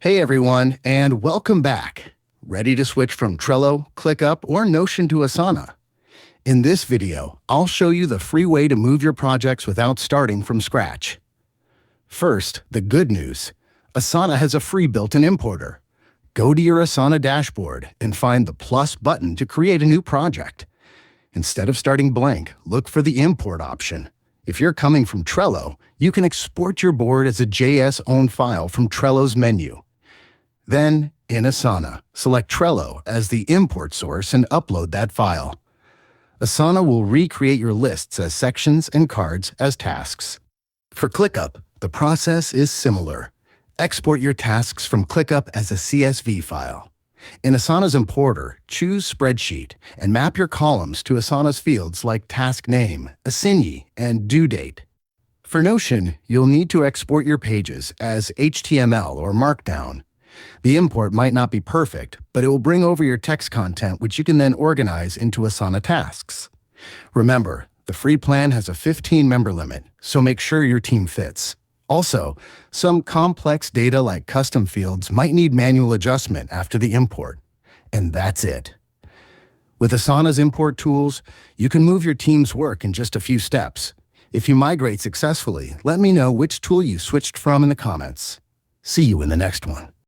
Hey everyone, and welcome back. Ready to switch from Trello, ClickUp, or Notion to Asana? In this video, I'll show you the free way to move your projects without starting from scratch. First, the good news. Asana has a free built-in importer. Go to your Asana dashboard and find the plus button to create a new project. Instead of starting blank, look for the import option. If you're coming from Trello, you can export your board as a JS-owned file from Trello's menu. Then, in Asana, select Trello as the import source and upload that file. Asana will recreate your lists as sections and cards as tasks. For ClickUp, the process is similar. Export your tasks from ClickUp as a CSV file. In Asana's importer, choose Spreadsheet and map your columns to Asana's fields like task name, assignee, and due date. For Notion, you'll need to export your pages as HTML or Markdown. The import might not be perfect, but it will bring over your text content, which you can then organize into Asana tasks. Remember, the free plan has a 15-member limit, so make sure your team fits. Also, some complex data like custom fields might need manual adjustment after the import. And that's it. With Asana's import tools, you can move your team's work in just a few steps. If you migrate successfully, let me know which tool you switched from in the comments. See you in the next one.